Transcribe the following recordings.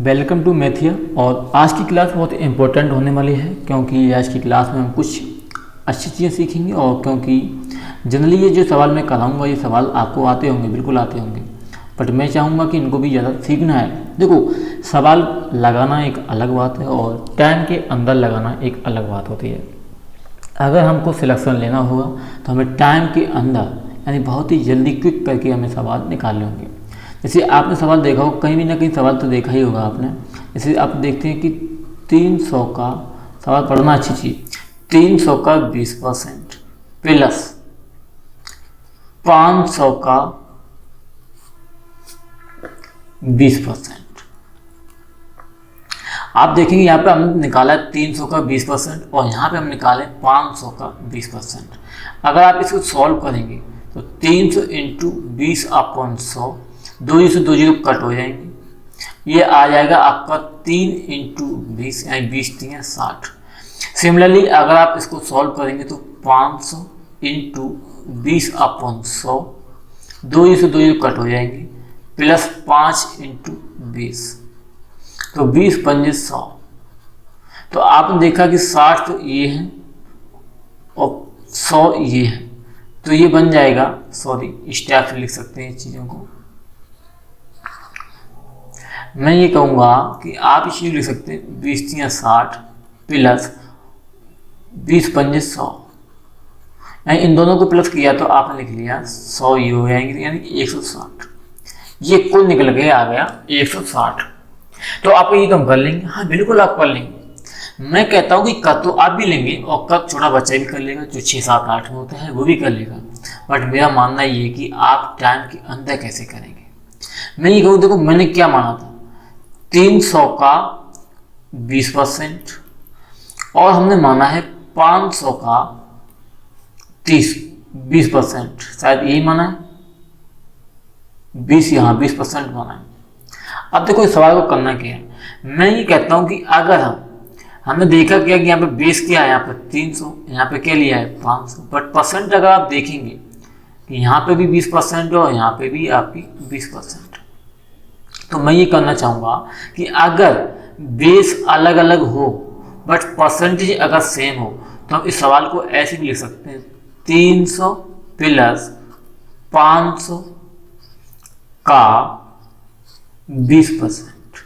Welcome to mathiya. और आज की क्लास बहुत इम्पोर्टेंट होने वाली है क्योंकि आज की क्लास में हम कुछ अच्छी चीज़ें सीखेंगे। और क्योंकि जनरली ये जो सवाल मैं कराऊंगा ये सवाल आपको आते होंगे, बिल्कुल आते होंगे, बट मैं चाहूँगा कि इनको भी ज़्यादा सीखना है। देखो, सवाल लगाना एक अलग बात है और टाइम के अंदर लगाना एक अलग बात होती है। अगर हमको सिलेक्शन लेना होगा तो हमें टाइम के अंदर यानी बहुत ही जल्दी क्विक करके हमें सवाल निकालने होंगे। जैसे आपने सवाल देखा हो, कहीं भी ना कहीं सवाल तो देखा ही होगा आपने। जैसे आप देखते हैं कि 300 का सवाल पढ़ना अच्छी चीज़, 300 का 20% प्लस 500 का 20%। आप देखेंगे यहाँ पे हमने निकाला है 300 का 20% और यहाँ पे हम निकाले 500 का 20%। अगर आप इसको सॉल्व करेंगे तो 300 इंटू 20/100, 2 से 2 जीरो कट हो जाएंगे। ये आ जाएगा आपका 3 इंटू 20 यानी 20×3=60। सिमिलरली अगर आप इसको सॉल्व करेंगे तो 500 इंटू 20/100, 2 से 2 जीरो कट हो जाएंगे, प्लस 5 इंटू 20, तो 20×5=100। तो आपने देखा कि 60 तो ये है और 100 ये है, तो ये बन जाएगा, सॉरी इस टाइप से लिख सकते हैं चीज़ों को। मैं ये कहूँगा कि आप इस चीज़ लिख सकते हैं 20×60 प्लस 20×100, यानी इन दोनों को प्लस किया तो आपने लिख लिया 100 ये हो जाएंगे यानी 160। ये कुल निकल के आ गया 160। तो आप ये कम कर लेंगे? हाँ बिल्कुल आप कर लेंगे। मैं कहता हूँ कि कद तो आप भी लेंगे और कद छोटा बच्चा भी कर लेगा, जो 6, 7, 8 में होता है वो भी कर लेगा। बट मेरा मानना ये है कि आप टाइम के अंदर कैसे करेंगे। मैं ये कहूँ, देखो मैंने क्या माना था, 300 का 20% और हमने माना है 500 का 20%, शायद यही माना है, 20 यहाँ 20% माना है। अब देखो इस सवाल को करना क्या है। मैं ये कहता हूँ कि अगर हमने देखा क्या कि यहाँ पे बेस क्या है, यहाँ पे 300, यहाँ पे क्या लिया है 500, बट परसेंट अगर आप देखेंगे कि यहाँ पे भी 20% और यहाँ पे भी आपकी 20%। तो मैं ये करना चाहूँगा कि अगर बेस अलग अलग हो बट परसेंटेज अगर सेम हो तो हम इस सवाल को ऐसे भी लिख सकते हैं, 300 प्लस 500 का 20%।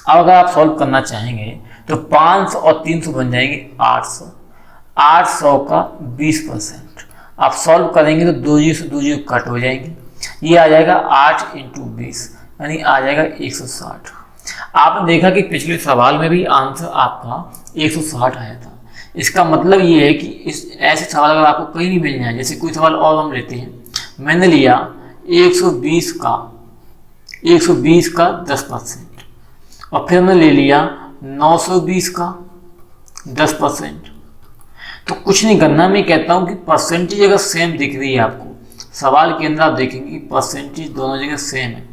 अब अगर आप सॉल्व करना चाहेंगे तो 500 और 300 बन जाएंगे 800, 800 का 20%। आप सॉल्व करेंगे तो 2 से 2 जीरो कट हो जाएंगे, ये आ जाएगा 8 इंटू 20 यानी आ जाएगा 160। आपने देखा कि पिछले सवाल में भी आंसर आपका 160 आया था। इसका मतलब ये है कि इस ऐसे सवाल अगर आपको कहीं नहीं मिल जाए, जैसे कोई सवाल और हम लेते हैं, मैंने लिया 120 का 10% और फिर हमने ले लिया 920 का 10%। तो कुछ नहीं करना, मैं कहता हूँ कि परसेंटेज अगर सेम दिख रही है आपको, सवाल के अंदर आप देखेंगे कि परसेंटेज दोनों जगह सेम है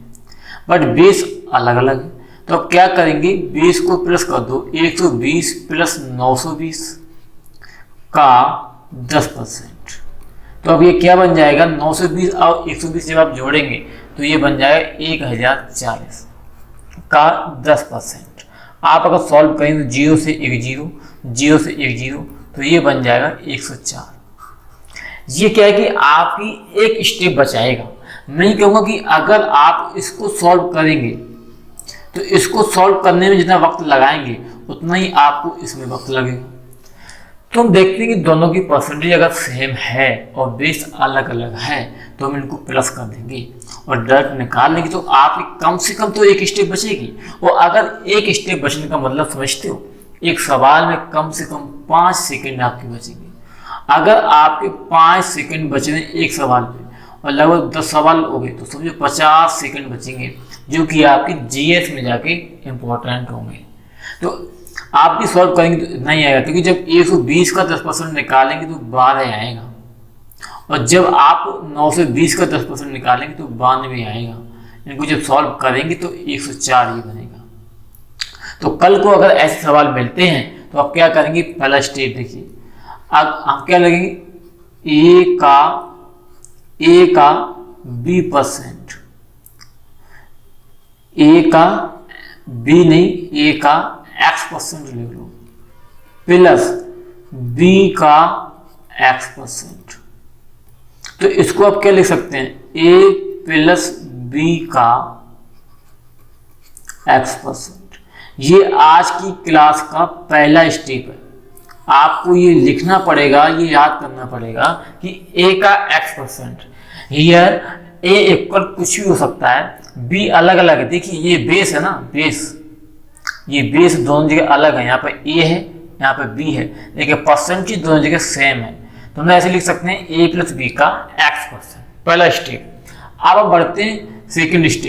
बट बेस अलग अलग है। तो अब क्या करेंगे, बेस को प्लस कर दो, 120 प्लस 920 का 10%। तो अब ये क्या बन जाएगा, 920 और 120 जब आप जोड़ेंगे तो ये बन जाएगा 1040 का 10%। आप अगर सॉल्व करेंगे तो 0 से 1 जीरो, 0 से 1 जीरो, तो ये बन जाएगा 104। ये क्या है कि आपकी एक स्टेप बचाएगा। मैं ये कहूँगा कि अगर आप इसको सॉल्व करेंगे तो इसको सॉल्व करने में जितना वक्त लगाएंगे उतना ही आपको इसमें वक्त लगेगा। तो हम देखते हैं कि दोनों की परसेंटेज अगर सेम है और बेस अलग अलग है तो हम इनको प्लस कर देंगे और डायरेक्ट निकाल लेंगे, तो आपकी कम से कम तो एक स्टेप बचेगी। और अगर एक स्टेप बचने का मतलब समझते हो, एक सवाल में कम से कम 5 सेकंड आपके बचेंगे। अगर आपके 5 सेकंड बच रहे एक सवाल पे और लगभग 10 सवाल हो गए तो समझो 50 सेकंड बचेंगे, जो कि आपके जीएस में जाके इम्पोर्टेंट होंगे। तो आप भी सॉल्व करेंगे तो नहीं आएगा, क्योंकि जब 120 का 10% निकालेंगे तो 12 आएगा और जब आप 920 का 10% निकालेंगे तो 92 आएगा। इनको जब सॉल्व करेंगे तो 104 ही बनेगा। तो कल को अगर ऐसे सवाल मिलते हैं तो आप क्या करेंगे, पहला स्टेप देखिए, अब हम क्या लगेंगे, ए का 20%, ए का बी नहीं, ए का x% लिख लो प्लस बी का x%। तो इसको आप क्या लिख सकते हैं, ए प्लस बी का x%। ये आज की क्लास का पहला स्टेप है। आपको ये लिखना पड़ेगा, ये याद करना पड़ेगा कि a का x%। हियर a इक्वल कुछ भी हो सकता है, b अलग अलग है। देखिए ये बेस है ना, बेस, ये बेस दोनों जगह अलग है। यहाँ पे a है, यहाँ पे b है, लेकिन परसेंटेज दोनों जगह सेम है। तो हम ऐसे लिख सकते हैं a प्लस बी का x%, पहला स्टेप। अब बढ़ते हैं सेकेंड स्टेप।